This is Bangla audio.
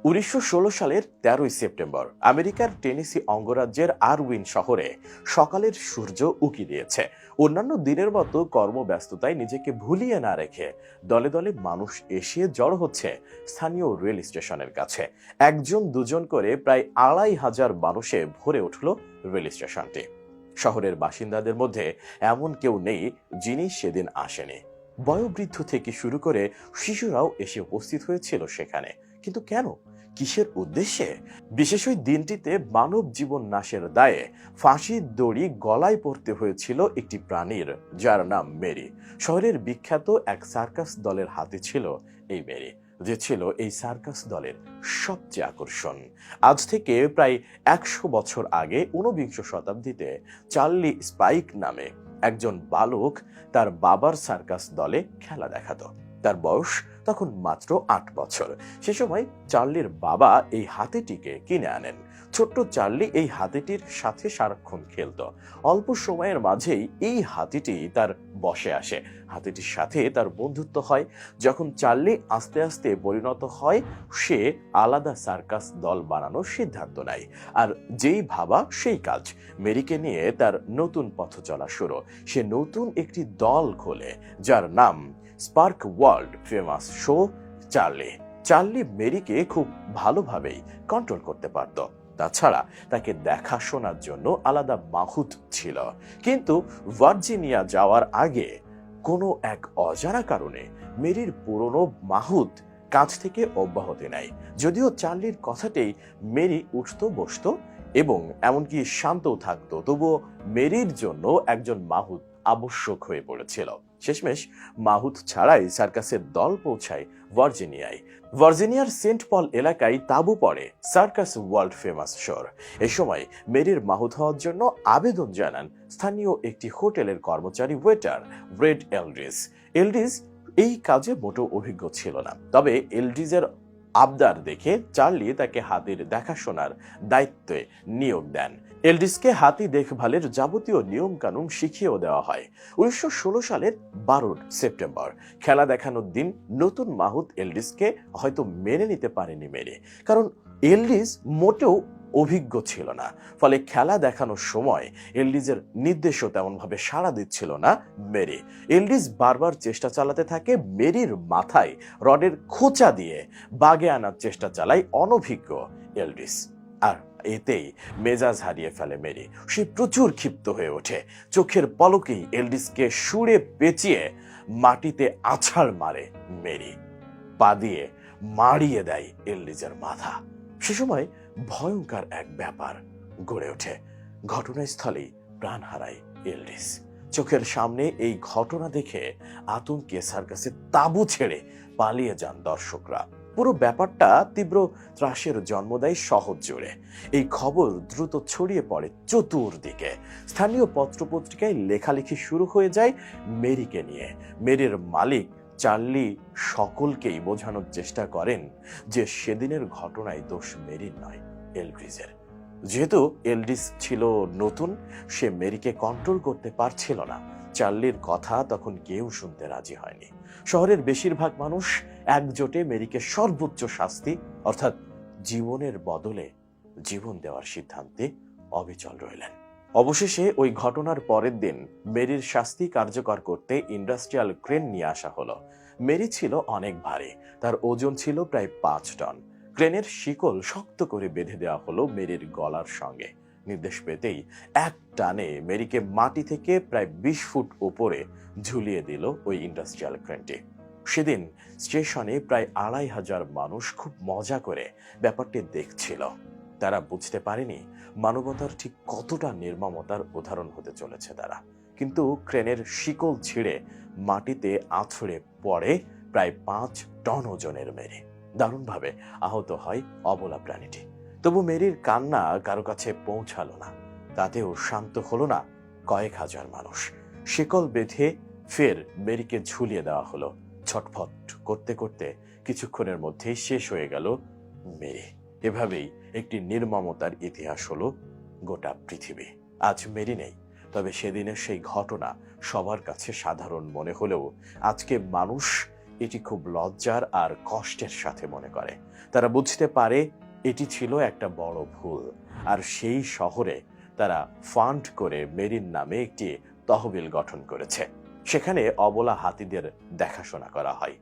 1916 সালের 13 সেপ্টেম্বর আমেরিকার টেনেসি অঙ্গরাজ্যের আরউইন শহরে সকালের সূর্য উঁকি দিয়েছে। অন্যান্য দিনের মতো কর্মব্যস্ততায় নিজেকে ভুলিয়ে না রেখে দলে দলে মানুষ এসে জড়ো হচ্ছে স্থানীয় রেল স্টেশনের কাছে। একজন দুজন করে প্রায় 2500 মানুষে ভরে উঠল রেল স্টেশনটি। শহরের বাসিন্দাদের মধ্যে এমন কেউ নেই যিনি সেদিন আসেনি। বয়োবৃদ্ধ থেকে শুরু করে শিশুরাও এসে উপস্থিত হয়েছিল সেখানে। কিন্তু কেন, কিসের উদ্দেশ্যে? বিশেষ ওই দিনটিতে মানব জীবন নাশের দায়ে ফাঁসির দড়ি গলায় পড়তে হয়েছিল একটি প্রাণীর, যার নাম মেরি। শহরের বিখ্যাত এক সার্কাস দলের হাতে ছিল এই মেরি, যে ছিল এই সার্কাস দলের সবচেয়ে আকর্ষণ। আজ থেকে প্রায় 100 বছর আগে 19 শতাব্দীতে চার্লি স্পাইক নামে একজন বালক তার বাবার সার্কাস দলে খেলা দেখাতো। তার বয়স তখন মাত্র 8 বছর। সে সময় চার্লির বাবা এই হাতিটিকে কিনে আনেন। ছোট্ট চার্লি এই হাতিটির সাথে সারাক্ষণ খেলতো। অল্প সময়ের মাঝেই এই হাতিটি তার বশে আসে। হাতিটির সাথে তার বন্ধুত্ব হয়। যখন চার্লি আস্তে আস্তে পরিণত হয়, সে আলাদা সার্কাস দল বানানোর সিদ্ধান্ত নেয়। আর যেই ভাবা সেই কাজ। মেরিকে নিয়ে তার নতুন পথ চলা শুরু। সে নতুন একটি দল খোলে, যার নাম spark world famous show Charlie. Charlie মেরিকে খুব ভালোভাবেই কন্ট্রোল করতে পারত। তাছাড়া তাকে দেখাশোনার জন্য আলাদা মাহুত ছিল। কিন্তু ভার্জিনিয়া যাওয়ার আগে কোনো এক অজানা কারণে মেরির পুরনো মাহুত কাজ থেকে অব্যাহতি নেয়। যদিও চার্লির কথাতেই মেরি উঠত বসত এবং এমনকি শান্তও থাকতো, তবুও মেরির জন্য একজন মাহুত আবশ্যক হয়ে পড়েছিল। শেষমেশ মাহুত ছাড়াই সার্কাসের দল পৌঁছায় ভার্জিনিয়ায়। ভার্জিনিয়ার সেন্ট পল এলাকায় তাঁবু পড়ে সার্কাস ওয়ার্ল্ড ফেমাস শোর। এ সময় মেরির মাহুত হওয়ার জন্য আবেদন জানান স্থানীয় একটি হোটেলের কর্মচারী ওয়েটার ব্রেড এলড্রিজ। এলড্রিজ এই কাজে মোটেও অভিজ্ঞ ছিল না, তবে এলড্রিজের আবদার দেখে চার্লি তাকে হাতির দেখাশোনার দায়িত্বে নিয়োগ দেন। এলড্রিজকে হাতি দেখভালের যাবতীয় নিয়ম কানুন শিখিয়েও দেওয়া হয়। 1916 সালের 12 সেপ্টেম্বর খেলা দেখানোর দিন নতুন মাহুত এলড্রিজকে হয়তো মেনে নিতে পারেনি মেরি, কারণ এলড্রিজ মোটেও অভিজ্ঞ ছিল না। ফলে খেলা দেখানোর সময় এলড্রিজের নির্দেশও তেমনভাবে সাড়া দিচ্ছিল না মেরি। এলড্রিজ বারবার চেষ্টা চালাতে থাকে মেরির মাথায় রডের খোঁচা দিয়ে বাগে আনার চেষ্টা চালায় অনভিজ্ঞ এলড্রিজ। আর এতেই মেজাজ হারিয়ে ফেলে মেরি। সে প্রচুর ক্ষিপ্ত হয়ে ওঠে। চোখের পলকেই এলড্রিজকে সুরে পেঁচিয়ে মাটিতে আছাড় মারে মেরি। পা দিয়ে মারিয়ে দেয় এলড্রিজের মাথা। সে সময় ভয়ঙ্কর এক ব্যাপার গড়ে ওঠে। ঘটনাস্থলেই প্রাণ হারায় এলড্রিজ। চোখের সামনে এই ঘটনা দেখে আতঙ্কে সার্কাসের তাঁবু ছেড়ে পালিয়ে যান দর্শকরা। পুরো ব্যাপারটা তীব্র ত্রাসের জন্ম দেয় শহর জুড়ে। এই খবর দ্রুত ছড়িয়ে পড়ে চতুর্দিকে। স্থানীয় পত্রপত্রিকায় লেখালেখি শুরু হয়ে যায় মেরিকে নিয়ে। মেরির মালিক চার্লি সকলকেই বোঝানোর চেষ্টা করেন যে সেদিনের ঘটনায় দোষ মেরির নয়, এলড্রিজের। যেহেতু এলড্রিজ ছিল নতুন, সে মেরিকে কন্ট্রোল করতে পারছিল না। চার্লির কথা তখন কেউ শুনতে রাজি হয়নি। শহরের বেশিরভাগ মানুষ একজোটে মেরিকে সর্বোচ্চ শাস্তি অর্থাৎ জীবনের বদলে জীবন দেওয়ার সিদ্ধান্তে অবিচল রইলেন। অবশেষে ওই ঘটনার পরের দিন মেরির শাস্তি কার্যকর করতে ইন্ডাস্ট্রিয়াল ক্রেন নিয়ে আসা হলো। মেরি ছিল অনেক ভারী, তার ওজন ছিল প্রায় 5 টন। ক্রেনের শিকল শক্ত করে বেঁধে দেওয়া হলো মেরির গলার সঙ্গে। নির্দেশ পেতেই এক টানে মেরিকে মাটি থেকে প্রায় 20 ফুট উপরে ঝুলিয়ে দিল ওই ইন্ডাস্ট্রিয়াল ক্রেনটি। সেদিন স্টেশনে প্রায় 2500 মানুষ খুব মজা করে ব্যাপারটি দেখছিল। তারা বুঝতে পারেনি মানবতার ঠিক কতটা নির্মমতার উদাহরণ হতে চলেছে তারা। কিন্তু ক্রেনের শিকল ছিঁড়ে মাটিতে আছড়ে পড়ে প্রায় 5 টন ওজনের মেরি। দারুণভাবে আহত হয় অবলা প্রাণীটি। তবু মেরির কান্না কারো কাছে পৌঁছালো না। তাতেও শান্ত হলো না কয়েক হাজার মানুষ। শিকল বেঁধে ফের মেরিকে ঝুলিয়ে দেওয়া হলো। ছটফট করতে করতে কিছুক্ষণের মধ্যেই শেষ হয়ে গেল মেরি। এভাবেই একটি নির্মমতার ইতিহাস হলো গোটা পৃথিবী। আজ মেরি নেই, তবে সেদিনের সেই ঘটনা সবার কাছে সাধারণ মনে হলেও আজকে মানুষ এটি খুব লজ্জার আর কষ্টের সাথে মনে করে। তারা বুঝতে পারে এটি ছিল একটা বড় ভুল, আর সেই শহরে তারা ফান্ড করে মেরিন নামে একটি তহবিল গঠন করেছে। সেখানে অবলা হাতিদের দেখাশোনা করা হয়।